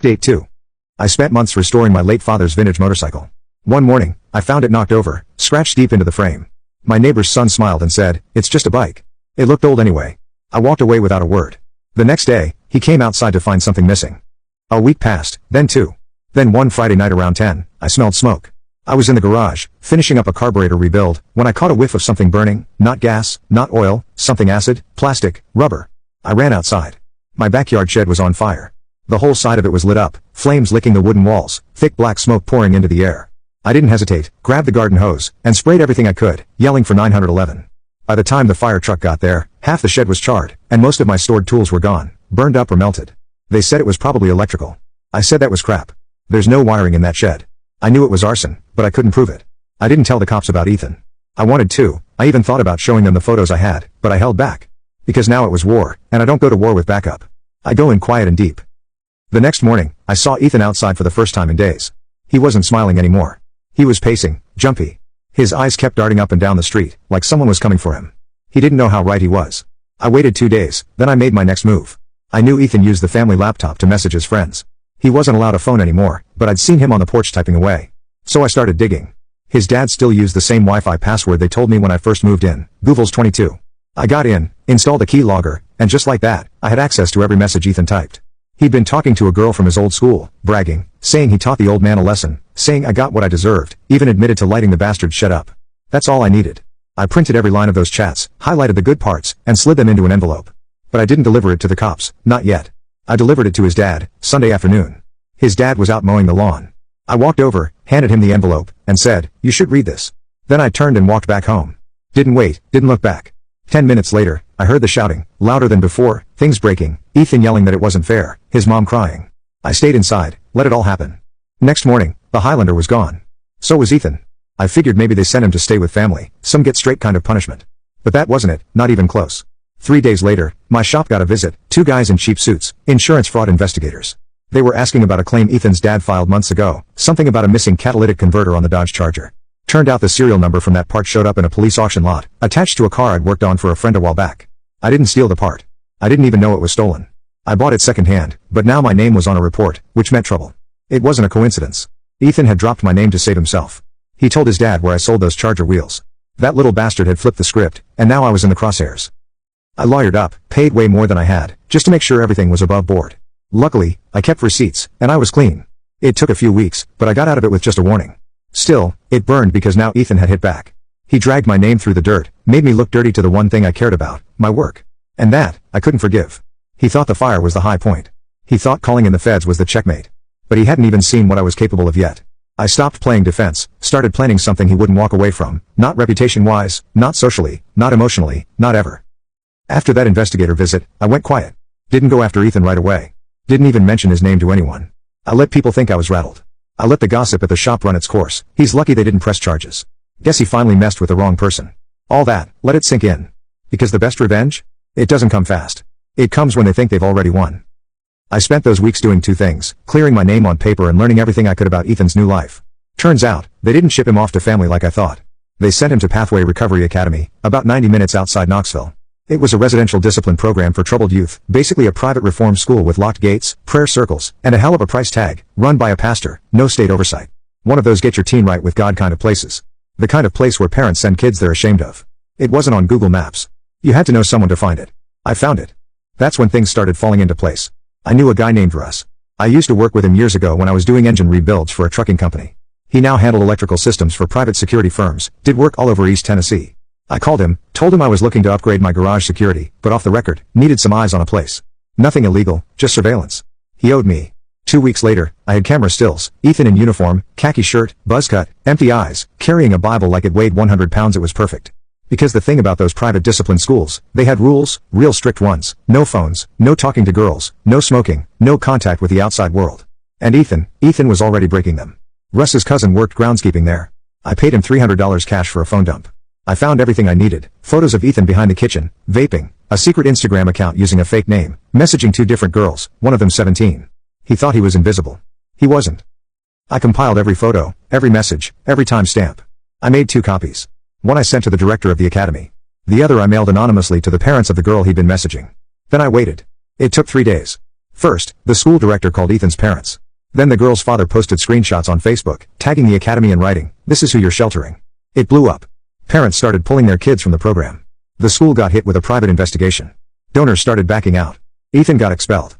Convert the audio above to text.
Date 2. I spent months restoring my late father's vintage motorcycle. One morning, I found it knocked over, scratched deep into the frame. My neighbor's son smiled and said, "It's just a bike." It looked old anyway. I walked away without a word. The next day, he came outside to find something missing. A week passed, then 2. Then one Friday night around 10, I smelled smoke. I was in the garage, finishing up a carburetor rebuild, when I caught a whiff of something burning, not gas, not oil, something acid, plastic, rubber. I ran outside. My backyard shed was on fire. The whole side of it was lit up, flames licking the wooden walls, thick black smoke pouring into the air. I didn't hesitate, grabbed the garden hose, and sprayed everything I could, yelling for 911. By the time the fire truck got there, half the shed was charred, and most of my stored tools were gone, burned up or melted. They said it was probably electrical. I said that was crap. There's no wiring in that shed. I knew it was arson, but I couldn't prove it. I didn't tell the cops about Ethan. I wanted to. I even thought about showing them the photos I had, but I held back. Because now it was war, and I don't go to war with backup. I go in quiet and deep. The next morning, I saw Ethan outside for the first time in days. He wasn't smiling anymore. He was pacing, jumpy. His eyes kept darting up and down the street, like someone was coming for him. He didn't know how right he was. I waited 2 days, then I made my next move. I knew Ethan used the family laptop to message his friends. He wasn't allowed a phone anymore, but I'd seen him on the porch typing away. So I started digging. His dad still used the same Wi-Fi password they told me when I first moved in, Googles22. I got in, installed a keylogger, and just like that, I had access to every message Ethan typed. He'd been talking to a girl from his old school, bragging, saying he taught the old man a lesson, saying I got what I deserved, even admitted to lighting the bastard shit up. That's all I needed. I printed every line of those chats, highlighted the good parts, and slid them into an envelope. But I didn't deliver it to the cops, not yet. I delivered it to his dad, Sunday afternoon. His dad was out mowing the lawn. I walked over, handed him the envelope, and said, "You should read this." Then I turned and walked back home. Didn't wait, didn't look back. 10 minutes later, I heard the shouting, louder than before, things breaking, Ethan yelling that it wasn't fair, his mom crying. I stayed inside, let it all happen. Next morning, the Highlander was gone. So was Ethan. I figured maybe they sent him to stay with family, some get straight kind of punishment. But that wasn't it, not even close. 3 days later, my shop got a visit, 2 guys in cheap suits, insurance fraud investigators. They were asking about a claim Ethan's dad filed months ago, something about a missing catalytic converter on the Dodge Charger. Turned out the serial number from that part showed up in a police auction lot, attached to a car I'd worked on for a friend a while back. I didn't steal the part. I didn't even know it was stolen. I bought it secondhand, but now my name was on a report, which meant trouble. It wasn't a coincidence. Ethan had dropped my name to save himself. He told his dad where I sold those Charger wheels. That little bastard had flipped the script, and now I was in the crosshairs. I lawyered up, paid way more than I had, just to make sure everything was above board. Luckily, I kept receipts, and I was clean. It took a few weeks, but I got out of it with just a warning. Still, it burned because now Ethan had hit back. He dragged my name through the dirt, made me look dirty to the one thing I cared about, my work. And that, I couldn't forgive. He thought the fire was the high point. He thought calling in the feds was the checkmate. But he hadn't even seen what I was capable of yet. I stopped playing defense, started planning something he wouldn't walk away from, not reputation-wise, not socially, not emotionally, not ever. After that investigator visit, I went quiet. Didn't go after Ethan right away. Didn't even mention his name to anyone. I let people think I was rattled. I let the gossip at the shop run its course. He's lucky they didn't press charges. Guess he finally messed with the wrong person. All that, let it sink in. Because the best revenge? It doesn't come fast. It comes when they think they've already won. I spent those weeks doing 2 things, clearing my name on paper and learning everything I could about Ethan's new life. Turns out, they didn't ship him off to family like I thought. They sent him to Pathway Recovery Academy, about 90 minutes outside Knoxville. It was a residential discipline program for troubled youth, basically a private reform school with locked gates, prayer circles, and a hell of a price tag, run by a pastor, no state oversight. One of those get your teen right with God kind of places. The kind of place where parents send kids they're ashamed of. It wasn't on Google Maps. You had to know someone to find it. I found it. That's when things started falling into place. I knew a guy named Russ. I used to work with him years ago when I was doing engine rebuilds for a trucking company. He now handled electrical systems for private security firms, did work all over East Tennessee. I called him, told him I was looking to upgrade my garage security, but off the record, needed some eyes on a place. Nothing illegal, just surveillance. He owed me. 2 weeks later, I had camera stills, Ethan in uniform, khaki shirt, buzz cut, empty eyes, carrying a Bible like it weighed 100 pounds. It was perfect. Because the thing about those private discipline schools, they had rules, real strict ones, no phones, no talking to girls, no smoking, no contact with the outside world. And Ethan was already breaking them. Russ's cousin worked groundskeeping there. I paid him $300 cash for a phone dump. I found everything I needed, photos of Ethan behind the kitchen, vaping, a secret Instagram account using a fake name, messaging 2 different girls, one of them 17. He thought he was invisible. He wasn't. I compiled every photo, every message, every timestamp. I made 2 copies. One I sent to the director of the academy. The other I mailed anonymously to the parents of the girl he'd been messaging. Then I waited. It took 3 days. First, the school director called Ethan's parents. Then the girl's father posted screenshots on Facebook, tagging the academy and writing, "This is who you're sheltering." It blew up. Parents started pulling their kids from the program. The school got hit with a private investigation. Donors started backing out. Ethan got expelled.